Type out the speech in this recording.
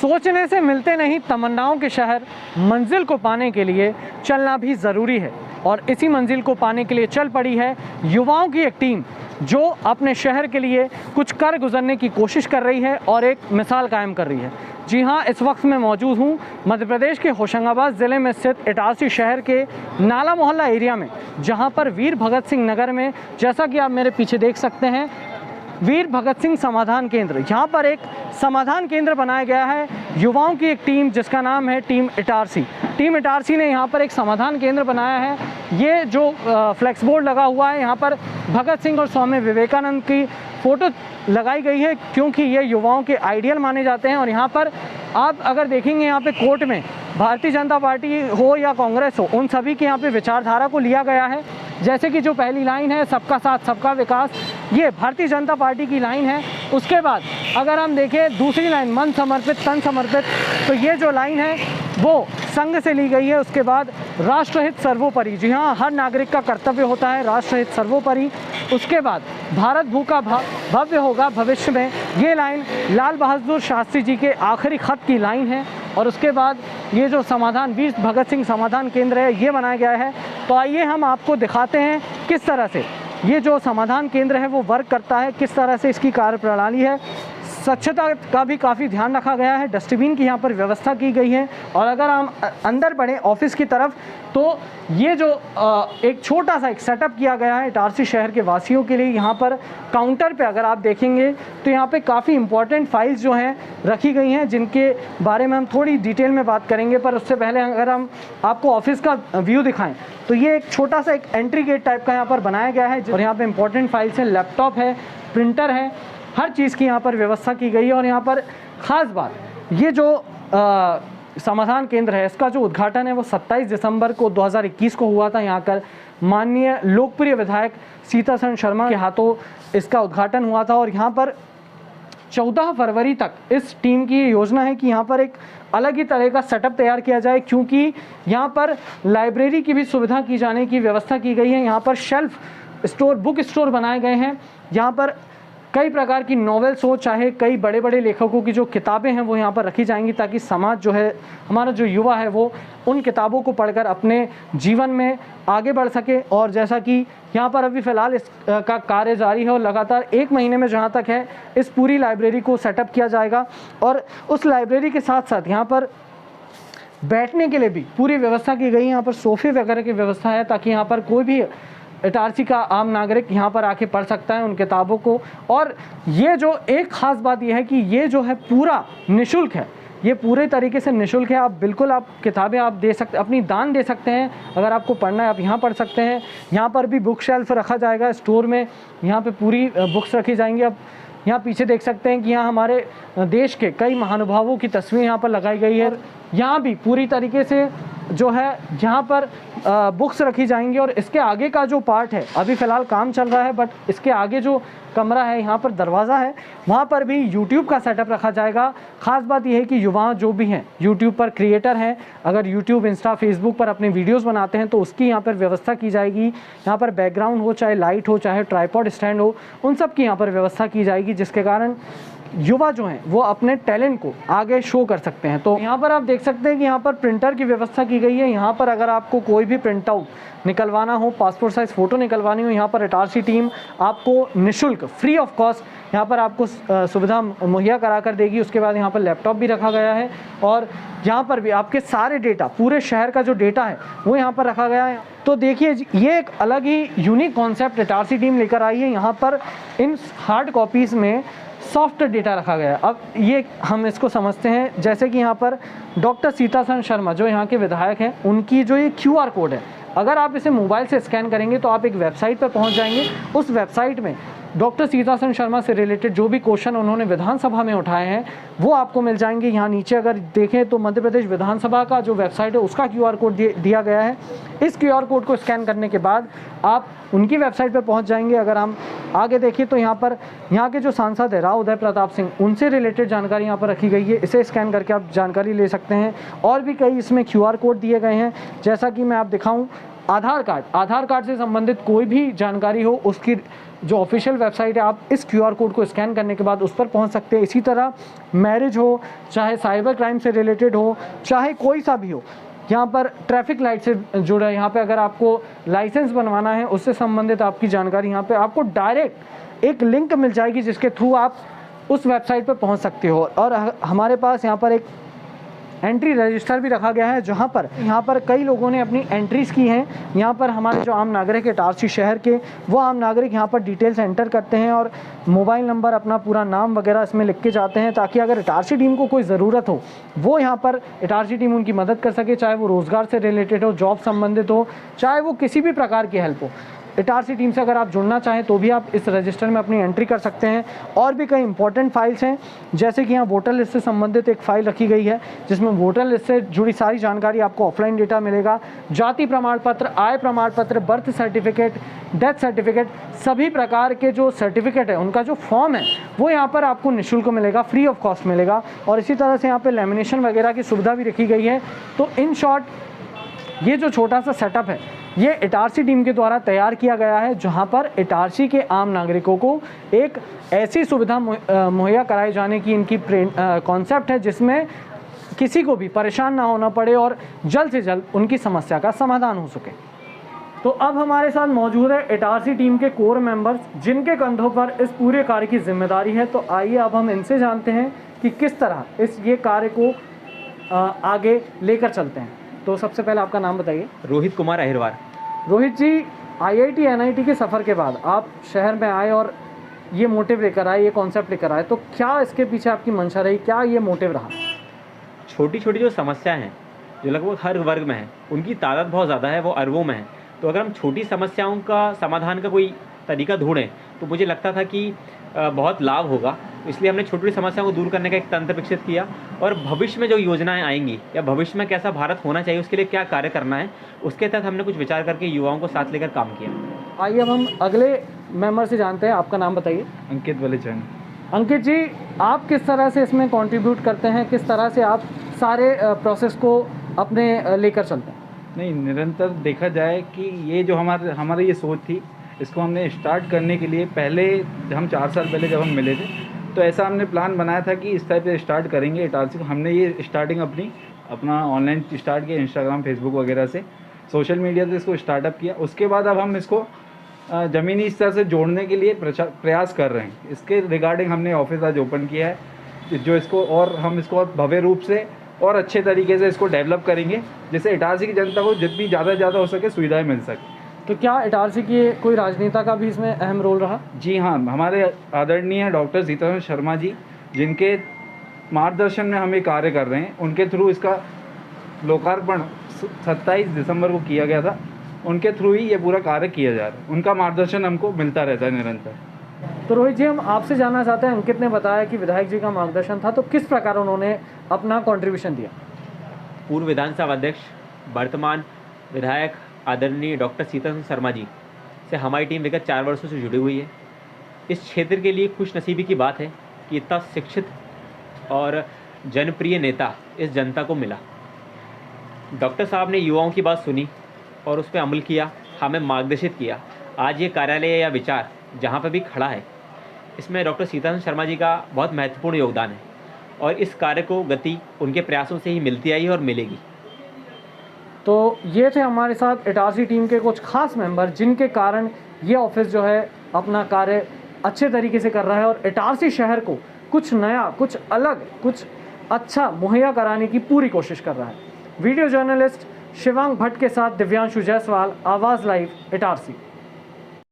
सोचने से मिलते नहीं तमन्नाओं के शहर, मंजिल को पाने के लिए चलना भी ज़रूरी है। और इसी मंजिल को पाने के लिए चल पड़ी है युवाओं की एक टीम, जो अपने शहर के लिए कुछ कर गुजरने की कोशिश कर रही है और एक मिसाल कायम कर रही है। जी हाँ, इस वक्त मैं मौजूद हूँ मध्य प्रदेश के होशंगाबाद ज़िले में स्थित इटारसी शहर के नाला मोहल्ला एरिया में, जहाँ पर वीर भगत सिंह नगर में, जैसा कि आप मेरे पीछे देख सकते हैं, वीर भगत सिंह समाधान केंद्र, यहाँ पर एक समाधान केंद्र बनाया गया है। युवाओं की एक टीम जिसका नाम है टीम इटारसी। टीम इटारसी ने यहाँ पर एक समाधान केंद्र बनाया है। ये जो फ्लेक्स बोर्ड लगा हुआ है, यहाँ पर भगत सिंह और स्वामी विवेकानंद की फ़ोटो लगाई गई है, क्योंकि ये युवाओं के आइडियल माने जाते हैं। और यहाँ पर आप अगर देखेंगे, यहाँ पे कोर्ट में भारतीय जनता पार्टी हो या कांग्रेस हो, उन सभी के यहाँ पे विचारधारा को लिया गया है। जैसे कि जो पहली लाइन है, सबका साथ सबका विकास, ये भारतीय जनता पार्टी की लाइन है। उसके बाद अगर हम देखें दूसरी लाइन, मन समर्पित तन समर्पित, तो ये जो लाइन है वो संघ से ली गई है। उसके बाद राष्ट्रहित सर्वोपरि, जी हाँ, हर नागरिक का कर्तव्य होता है राष्ट्रहित सर्वोपरि। उसके बाद भारत भूखा भव्य होगा भविष्य में, ये लाइन लाल बहादुर शास्त्री जी के आखिरी खत की लाइन है। और उसके बाद ये जो समाधान वीर भगत सिंह समाधान केंद्र है, ये बनाया गया है। तो आइए हम आपको दिखाते हैं किस तरह से ये जो समाधान केंद्र है वो वर्क करता है, किस तरह से इसकी कार्यप्रणाली है। स्वच्छता का भी काफ़ी ध्यान रखा गया है, डस्टबिन की यहाँ पर व्यवस्था की गई है। और अगर हम अंदर बढ़ें ऑफिस की तरफ, तो ये जो एक छोटा सा एक सेटअप किया गया है इटारसी शहर के वासियों के लिए। यहाँ पर काउंटर पे अगर आप देखेंगे तो यहाँ पे काफ़ी इंपॉर्टेंट फाइल्स जो हैं रखी गई हैं, जिनके बारे में हम थोड़ी डिटेल में बात करेंगे। पर उससे पहले अगर हम आपको ऑफिस का व्यू दिखाएं, तो ये एक छोटा सा एक एंट्री गेट टाइप का यहाँ पर बनाया गया है। और यहाँ पर इंपॉर्टेंट फाइल्स हैं, लैपटॉप है, प्रिंटर है, हर चीज़ की यहाँ पर व्यवस्था की गई है। और यहाँ पर ख़ास बात, ये जो समाधान केंद्र है, इसका जो उद्घाटन है वो 27 दिसंबर को 2021 को हुआ था। यहाँ कर माननीय लोकप्रिय विधायक सीतासरण शर्मा के हाथों इसका उद्घाटन हुआ था। और यहाँ पर 14 फरवरी तक इस टीम की योजना है कि यहाँ पर एक अलग ही तरह का सेटअप तैयार किया जाए, क्योंकि यहाँ पर लाइब्रेरी की भी सुविधा की जाने की व्यवस्था की गई है। यहाँ पर शेल्फ स्टोर, बुक स्टोर बनाए गए हैं। यहाँ पर कई प्रकार की नॉवेल्स हो, चाहे कई बड़े बड़े लेखकों की जो किताबें हैं वो यहाँ पर रखी जाएंगी, ताकि समाज जो है, हमारा जो युवा है, वो उन किताबों को पढ़कर अपने जीवन में आगे बढ़ सके। और जैसा कि यहाँ पर अभी फ़िलहाल इसका कार्य जारी है और लगातार 1 महीने में जहाँ तक है इस पूरी लाइब्रेरी को सेटअप किया जाएगा। और उस लाइब्रेरी के साथ साथ यहाँ पर बैठने के लिए भी पूरी व्यवस्था की गई है। यहाँ पर सोफ़े वगैरह की व्यवस्था है, ताकि यहाँ पर कोई भी इटारसी का आम नागरिक यहाँ पर आके पढ़ सकता है उन किताबों को। और ये जो एक ख़ास बात ये है कि ये जो है पूरा निःशुल्क है, ये पूरे तरीके से निःशुल्क है। आप बिल्कुल आप किताबें आप दे सकते, अपनी दान दे सकते हैं। अगर आपको पढ़ना है आप यहाँ पढ़ सकते हैं। यहाँ पर भी बुक शेल्फ रखा जाएगा स्टोर में, यहाँ पे पूरी बुक्स रखी जाएंगी। अब यहाँ पीछे देख सकते हैं कि यहाँ हमारे देश के कई महानुभावों की तस्वीर यहाँ पर लगाई गई है। यहाँ भी पूरी तरीके से जो है यहाँ पर बुक्स रखी जाएंगी। और इसके आगे का जो पार्ट है, अभी फ़िलहाल काम चल रहा है, बट इसके आगे जो कमरा है, यहाँ पर दरवाज़ा है, वहाँ पर भी यूट्यूब का सेटअप रखा जाएगा। ख़ास बात यह है कि युवा जो भी हैं यूट्यूब पर क्रिएटर हैं, अगर यूट्यूब, इंस्टा, फेसबुक पर अपने वीडियोस बनाते हैं तो उसकी यहाँ पर व्यवस्था की जाएगी। यहाँ पर बैकग्राउंड हो, चाहे लाइट हो, चाहे ट्राइपॉड स्टैंड हो, उन सब की यहाँ पर व्यवस्था की जाएगी, जिसके कारण युवा जो हैं वो अपने टैलेंट को आगे शो कर सकते हैं। तो यहाँ पर आप देख सकते हैं कि यहाँ पर प्रिंटर की व्यवस्था की गई है। यहाँ पर अगर आपको कोई भी प्रिंट आउट निकलवाना हो, पासपोर्ट साइज़ फ़ोटो निकलवानी हो, यहाँ पर इटारसी टीम आपको निःशुल्क, फ्री ऑफ कॉस्ट यहाँ पर आपको सुविधा मुहैया करा कर देगी। उसके बाद यहाँ पर लैपटॉप भी रखा गया है। और यहाँ पर भी आपके सारे डेटा, पूरे शहर का जो डेटा है वो यहाँ पर रखा गया है। तो देखिए, ये एक अलग ही यूनिक कॉन्सेप्ट इटारसी टीम लेकर आई है। यहाँ पर इन हार्ड कॉपीज़ में सॉफ्ट डेटा रखा गया है। अब ये हम इसको समझते हैं, जैसे कि यहाँ पर डॉक्टर सीतासरण शर्मा जो यहाँ के विधायक हैं, उनकी जो ये QR कोड है, अगर आप इसे मोबाइल से स्कैन करेंगे तो आप एक वेबसाइट पर पहुँच जाएंगे। उस वेबसाइट में डॉक्टर सीतासरण शर्मा से रिलेटेड जो भी क्वेश्चन उन्होंने विधानसभा में उठाए हैं वो आपको मिल जाएंगे। यहाँ नीचे अगर देखें तो मध्य प्रदेश विधानसभा का जो वेबसाइट है उसका QR कोड दिया गया है। इस QR कोड को स्कैन करने के बाद आप उनकी वेबसाइट पर पहुंच जाएंगे। अगर हम आगे देखें तो यहाँ पर यहाँ के जो सांसद है राव उदय प्रताप सिंह, उनसे रिलेटेड जानकारी यहाँ पर रखी गई है। इसे स्कैन करके आप जानकारी ले सकते हैं। और भी कई इसमें QR कोड दिए गए हैं, जैसा कि मैं आप दिखाऊँ आधार कार्ड से संबंधित कोई भी जानकारी हो, उसकी जो ऑफिशियल वेबसाइट है, आप इस QR कोड को स्कैन करने के बाद उस पर पहुंच सकते हैं। इसी तरह मैरिज हो, चाहे साइबर क्राइम से रिलेटेड हो, चाहे कोई सा भी हो, यहाँ पर ट्रैफिक लाइट से जुड़ा है, यहाँ पे अगर आपको लाइसेंस बनवाना है, उससे संबंधित आपकी जानकारी यहाँ पे आपको डायरेक्ट एक लिंक मिल जाएगी, जिसके थ्रू आप उस वेबसाइट पर पहुँच सकते हो। और हमारे पास यहाँ पर एक एंट्री रजिस्टर भी रखा गया है, जहाँ पर कई लोगों ने अपनी एंट्रीज़ की हैं। यहाँ पर हमारे जो आम नागरिक है इटारसी शहर के, वो आम नागरिक यहाँ पर डिटेल्स एंटर करते हैं और मोबाइल नंबर, अपना पूरा नाम वगैरह इसमें लिख के जाते हैं, ताकि अगर इटारसी टीम को कोई ज़रूरत हो, वो यहाँ पर इटारसी टीम उनकी मदद कर सके, चाहे वो रोज़गार से रिलेटेड हो, जॉब संबंधित हो, चाहे वो किसी भी प्रकार की हेल्प हो। इटारसी टीम से अगर आप जुड़ना चाहें तो भी आप इस रजिस्टर में अपनी एंट्री कर सकते हैं। और भी कई इंपॉर्टेंट फाइल्स हैं, जैसे कि यहाँ वोटर लिस्ट से संबंधित एक फ़ाइल रखी गई है, जिसमें वोटर लिस्ट से जुड़ी सारी जानकारी आपको ऑफलाइन डेटा मिलेगा। जाति प्रमाण पत्र, आय प्रमाण पत्र, बर्थ सर्टिफिकेट, डेथ सर्टिफिकेट, सभी प्रकार के जो सर्टिफिकेट है, उनका जो फॉर्म है वो यहाँ पर आपको निःशुल्क मिलेगा, फ्री ऑफ कॉस्ट मिलेगा। और इसी तरह से यहाँ पर लेमिनेशन वगैरह की सुविधा भी रखी गई है। तो इन शॉर्ट ये जो छोटा सा सेटअप है, ये इटारसी टीम के द्वारा तैयार किया गया है, जहां पर इटारसी के आम नागरिकों को एक ऐसी सुविधा मुहैया कराए जाने की इनकी कॉन्सेप्ट है, जिसमें किसी को भी परेशान ना होना पड़े और जल्द से जल्द उनकी समस्या का समाधान हो सके। तो अब हमारे साथ मौजूद है इटारसी टीम के कोर मेंबर्स, जिनके कंधों पर इस पूरे कार्य की जिम्मेदारी है। तो आइए अब हम इनसे जानते हैं कि किस तरह ये कार्य को आगे लेकर चलते हैं। तो सबसे पहले आपका नाम बताइए। रोहित कुमार अहिरवार। रोहित जी, IIT NIT के सफ़र के बाद आप शहर में आए और ये मोटिव लेकर आए, ये कॉन्सेप्ट लेकर आए, तो क्या इसके पीछे आपकी मंशा रही, क्या ये मोटिव रहा? छोटी छोटी जो समस्याएं हैं, जो लगभग हर वर्ग में है, उनकी तादाद बहुत ज़्यादा है, वो अरबों में है। तो अगर हम छोटी समस्याओं का समाधान का कोई तरीका ढूंढें, तो मुझे लगता था कि बहुत लाभ होगा। इसलिए हमने छोटी छोटी समस्याओं को दूर करने का एक तंत्र विकसित किया, और भविष्य में जो योजनाएं आएंगी या भविष्य में कैसा भारत होना चाहिए, उसके लिए क्या कार्य करना है, उसके तहत हमने कुछ विचार करके युवाओं को साथ लेकर काम किया। आइए अब हम अगले मेंबर से जानते हैं। आपका नाम बताइए। अंकित वलीचंद। अंकित जी, आप किस तरह से इसमें कंट्रीब्यूट करते हैं, किस तरह से आप सारे प्रोसेस को अपने लेकर चलते हैं? नहीं, निरंतर देखा जाए कि ये जो हमारी ये सोच थी, इसको हमने स्टार्ट करने के लिए पहले हम 4 साल पहले जब हम मिले थे, तो ऐसा हमने प्लान बनाया था कि इस टाइप से स्टार्ट करेंगे इटारसी को। हमने ये स्टार्टिंग अपना ऑनलाइन स्टार्ट किया, इंस्टाग्राम, फेसबुक वगैरह से, सोशल मीडिया से इसको स्टार्टअप किया। उसके बाद अब हम इसको ज़मीनी स्तर से जोड़ने के लिए प्रयास कर रहे हैं। इसके रिगार्डिंग हमने ऑफिस आज ओपन किया है, जो इसको और हम इसको भव्य रूप से और अच्छे तरीके से इसको डेवलप करेंगे, जिससे इटारसी की जनता को जितनी ज़्यादा से ज़्यादा हो सके सुविधाएं मिल सके। तो क्या इटारसी की कोई राजनेता का भी इसमें अहम रोल रहा? जी हाँ, हमारे आदरणीय डॉक्टर सीतारमण शर्मा जी, जिनके मार्गदर्शन में हम ये कार्य कर रहे हैं, उनके थ्रू इसका लोकार्पण 27 दिसंबर को किया गया था। उनके थ्रू ही ये पूरा कार्य किया जा रहा है। उनका मार्गदर्शन हमको मिलता रहता है निरंतर। तो रोहित जी, हम आपसे जानना चाहते हैं, अंकित ने बताया कि विधायक जी का मार्गदर्शन था, तो किस प्रकार उन्होंने अपना कंट्रीब्यूशन दिया? पूर्व विधानसभा अध्यक्ष, वर्तमान विधायक आदरणीय डॉक्टर सीतारमण शर्मा जी से हमारी टीम विगत 4 वर्षों से जुड़ी हुई है। इस क्षेत्र के लिए खुशनसीबी की बात है कि इतना शिक्षित और जनप्रिय नेता इस जनता को मिला। डॉक्टर साहब ने युवाओं की बात सुनी और उस पर अमल किया, हमें मार्गदर्शित किया। आज ये कार्यालय या विचार जहाँ पर भी खड़ा है, इसमें डॉक्टर सीतारमण शर्मा जी का बहुत महत्वपूर्ण योगदान है, और इस कार्य को गति उनके प्रयासों से ही मिलती आई और मिलेगी। तो ये थे हमारे साथ इटारसी टीम के कुछ खास मेंबर, जिनके कारण ये ऑफिस जो है अपना कार्य अच्छे तरीके से कर रहा है और इटारसी शहर को कुछ नया, कुछ अलग, कुछ अच्छा मुहैया कराने की पूरी कोशिश कर रहा है। वीडियो जर्नलिस्ट शिवांग भट्ट के साथ दिव्यांशु जायसवाल, आवाज़ लाइव, इटारसी।